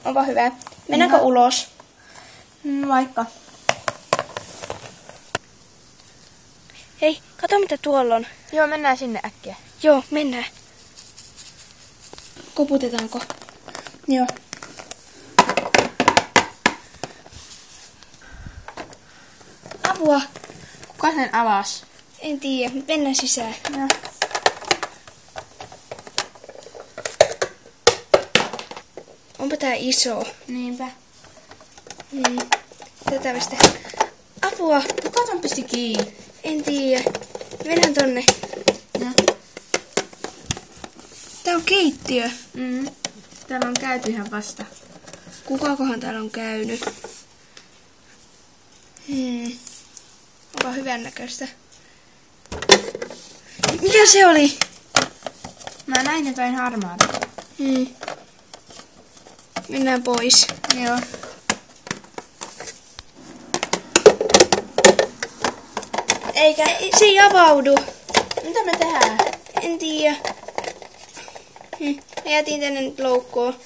Onpa hyvä. Mennäänkö ulos? Vaikka. Hei, kato mitä tuolla on. Joo, mennään sinne äkkiä. Joo, mennään. Koputetaanko? Joo. Apua. Kuka sen avasi? En tiedä, mennään sisään. No. Onpa tää iso. Niinpä. Tätä mistä. Apua. Kuka ton pisti kiinni? En tiedä. Mennään tonne. No. Tää on keittiö. Täällä on käyty ihan vasta. Kukakohan täällä on käynyt? Onpa hyvän näköistä. Mikä se oli? Mä näin jotain harmaata. Mennään pois. Joo. Eikä, se ei avaudu. Mitä me tehdään? En tiedä. Mä jätin tänne nyt loukkoon.